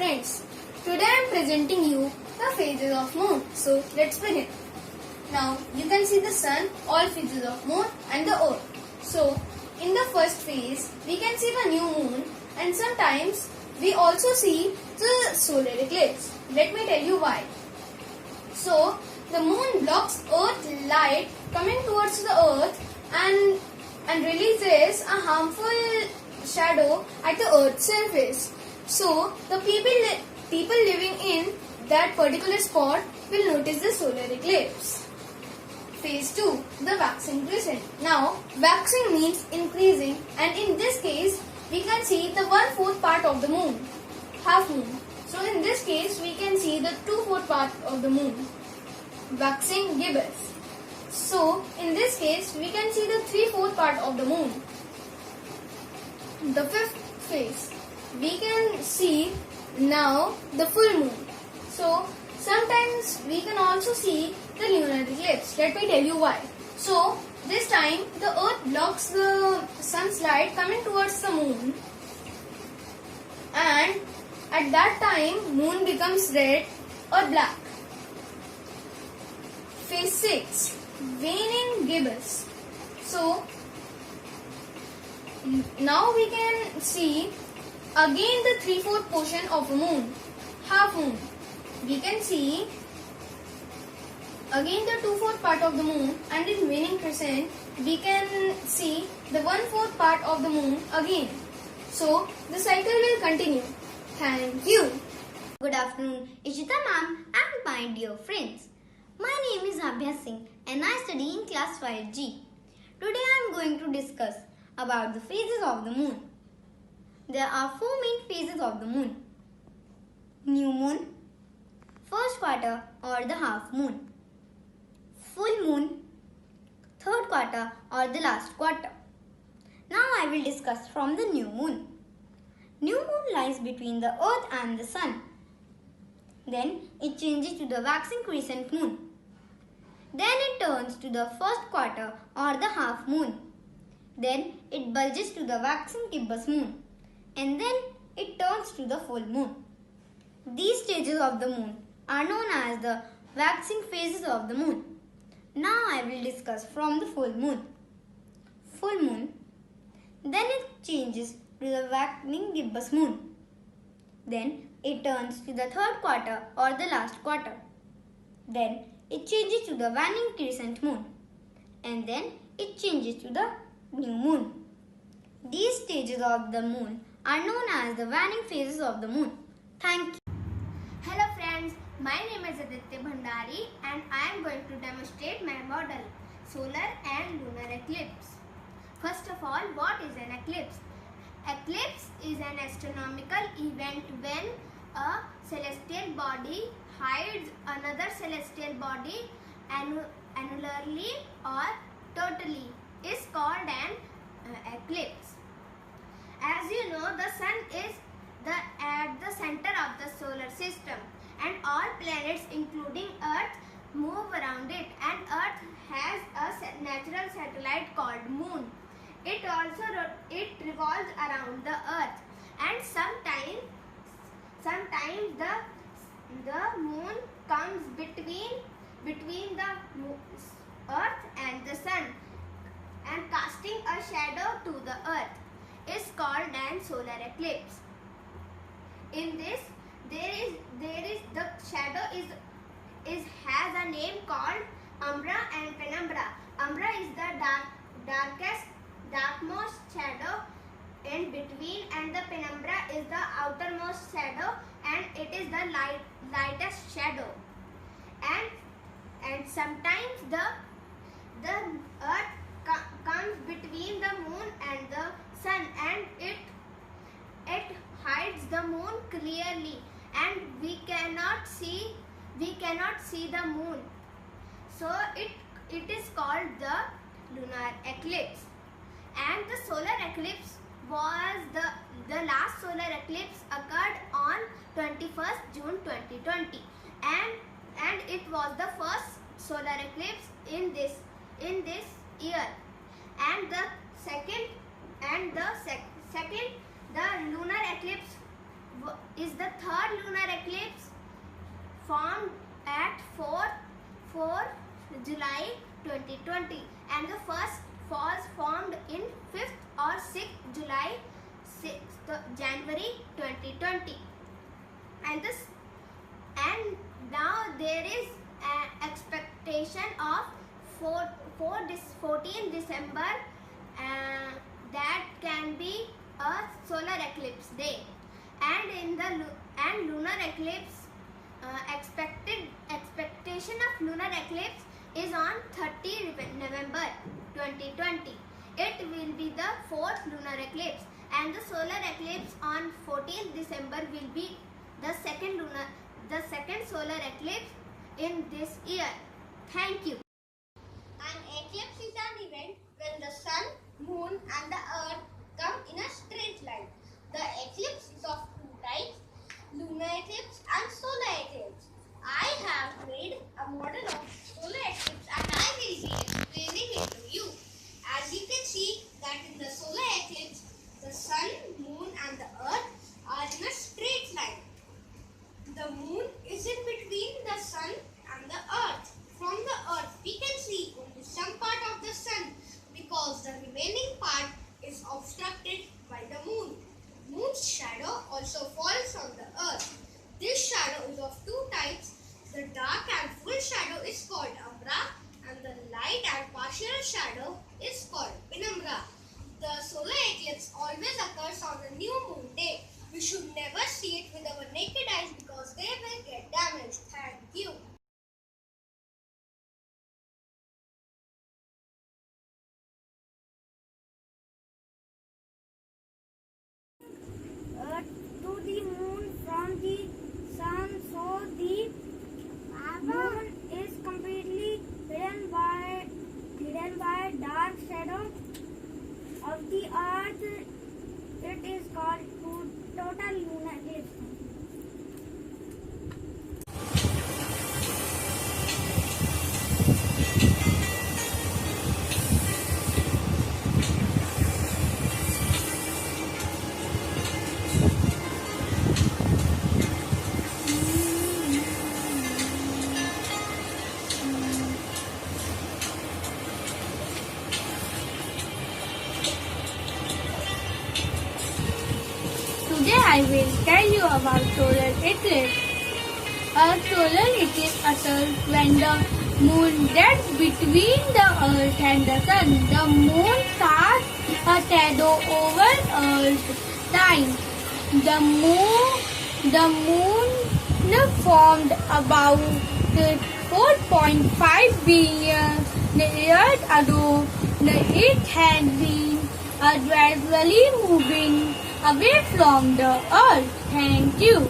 friends. Today I am presenting you the phases of moon. So let's begin. Now you can see the sun, all phases of moon and the earth. So in the first phase we can see the new moon and sometimes we also see the solar eclipse. Let me tell you why. So the moon blocks earth light coming towards the earth and releases a harmful shadow at the earth's surface. So the people living in that particular spot will notice the solar eclipse. Phase 2. The waxing crescent. Now waxing means increasing, and in this case we can see the 1/4 part of the moon, half moon. So in this case we can see the 2/4 part of the moon, waxing gibbous. So in this case we can see the 3/4 part of the moon. The fifth phase, we can see now the full moon. So sometimes we can also see the lunar eclipse. Let me tell you why. So this time the earth blocks the sun's light coming towards the moon, and at that time moon becomes red or black. Phase 6. Waning gibbous. So now we can see again the 3/4 portion of a moon, half moon. We can see again the 2/4 part of the moon, and in waning crescent we can see the 1/4 part of the moon again. So the cycle will continue. Thank you. Good afternoon, Ishita ma'am and my dear friends. My name is Abhya Singh and I study in class 5G. Today I am going to discuss about the phases of the moon. There are 4 main phases of the moon. New moon, first quarter or the half moon, full moon, third quarter or the last quarter. Now I will discuss from the new moon. New moon lies between the earth and the sun. Then it changes to the waxing crescent moon. Then it turns to the first quarter or the half moon. Then it bulges to the waxing gibbous moon. And then it turns to the full moon. These stages of the moon are known as the waxing phases of the moon. Now I will discuss from the full moon. Full moon. Then it changes to the waxing gibbous moon. Then it turns to the third quarter or the last quarter. Then it changes to the waning crescent moon. And then it changes to the new moon. These stages of the moon are known as the waning phases of the moon. Thank you. Hello friends, my name is Aditya Bhandari and I am going to demonstrate my model, solar and lunar eclipse. First of all, what is an eclipse? Eclipse is an astronomical event when a celestial body hides another celestial body annularly or totally. Is called an eclipse. As you know, the sun is at the center of the solar system and all planets including Earth move around it, and Earth has a natural satellite called moon. It revolves around the Earth, and sometimes the moon comes between the Earth and the sun and casting a shadow to the Earth is called an solar eclipse. In this, there is the shadow has a name called umbra and penumbra. Umbra is the darkmost shadow in between, and the penumbra is the outermost shadow, and it is the lightest shadow. And sometimes the Earth comes between the moon and the sun, and it hides the moon clearly, and we cannot see the moon. So it is called the lunar eclipse. And the solar eclipse was the last solar eclipse occurred on 21st June 2020, and it was the first solar eclipse in this year. And the lunar eclipse is the third lunar eclipse formed at 4 July 2020, and the first was formed in 5th or 6th July 6th January 2020. And now there is an expectation of 14 December that can be a solar eclipse day, and lunar eclipse expectation of lunar eclipse is on 30 November 2020. It will be the fourth lunar eclipse, and the solar eclipse on 14th December will be the second solar eclipse in this year. Thank you. An eclipse is an event when the sun, moon and the earth come in a straight line. The eclipse is of two types, lunar eclipse and solar eclipse. I have made a model of solar eclipse and I will be explaining it to you. As you can see that in the solar eclipse, the sun, moon and the earth are in a straight line. The moon is in between the sun and the earth. From the earth, we can see only some part of the sun because the remaining part is obstructed by the moon. Moon's shadow also falls on the earth. This shadow is of two types. The dark and full shadow is called umbra, and the light and partial shadow is called penumbra. The solar eclipse always occurs on the new moon day. We should never see it with our naked eyes because they will get damaged. Thank you. To the moon from the sun, so the moon is completely hidden by dark shadow of the earth. It is called total lunar eclipse. Today I will tell you about solar eclipse. A solar eclipse occurs when the moon gets between the earth and the sun. The moon casts a shadow over Earth's line. The moon formed about 4.5 billion years ago. It had been gradually moving away from the earth. Thank you.